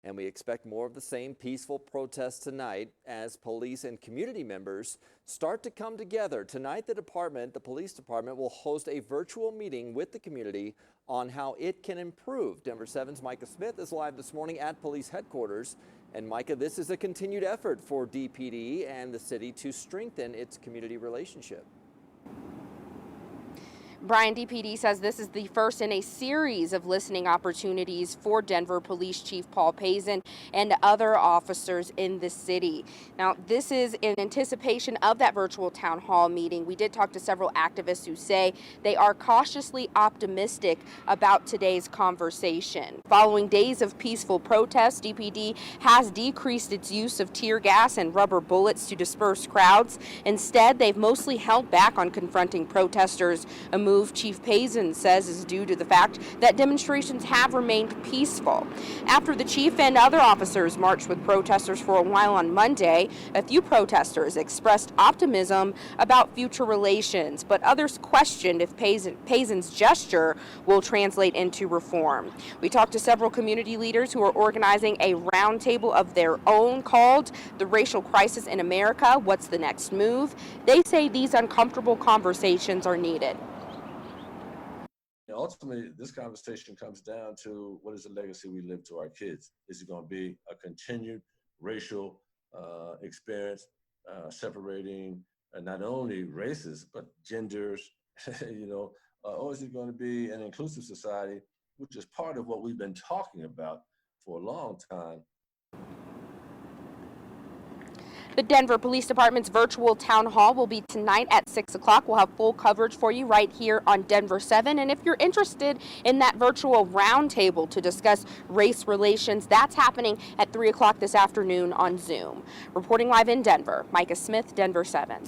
And we expect more of the same peaceful protests tonight as police and community members start to come together. Tonight, the police department will host a virtual meeting with the community on how it can improve. Denver 7's Micah Smith is live this morning at police headquarters. And Micah, this is a continued effort for DPD and the city to strengthen its community relationship. Brian, DPD says this is the first in a series of listening opportunities for Denver Police Chief Paul Pazin and other officers in the city. Now, this is in anticipation of that virtual town hall meeting. We did talk to several activists who say they are cautiously optimistic about today's conversation. Following days of peaceful protests, DPD has decreased its use of tear gas and rubber bullets to disperse crowds. Instead, they've mostly held back on confronting protesters, a move Chief Pazin says is due to the fact that demonstrations have remained peaceful. After the chief and other officers marched with protesters for a while on Monday, a few protesters expressed optimism about future relations, but others questioned if Pazin's gesture will translate into reform. We talked to several community leaders who are organizing a roundtable of their own called The Racial Crisis in America, What's the Next Move? They say these uncomfortable conversations are needed. Ultimately, this conversation comes down to what is the legacy we live to our kids? Is it going to be a continued racial experience separating not only races, but genders, or is it going to be an inclusive society, which is part of what we've been talking about for a long time? The Denver Police Department's virtual town hall will be tonight at 6 o'clock. We'll have full coverage for you right here on Denver 7. And if you're interested in that virtual roundtable to discuss race relations, that's happening at 3 o'clock this afternoon on Zoom. Reporting live in Denver, Micah Smith, Denver 7.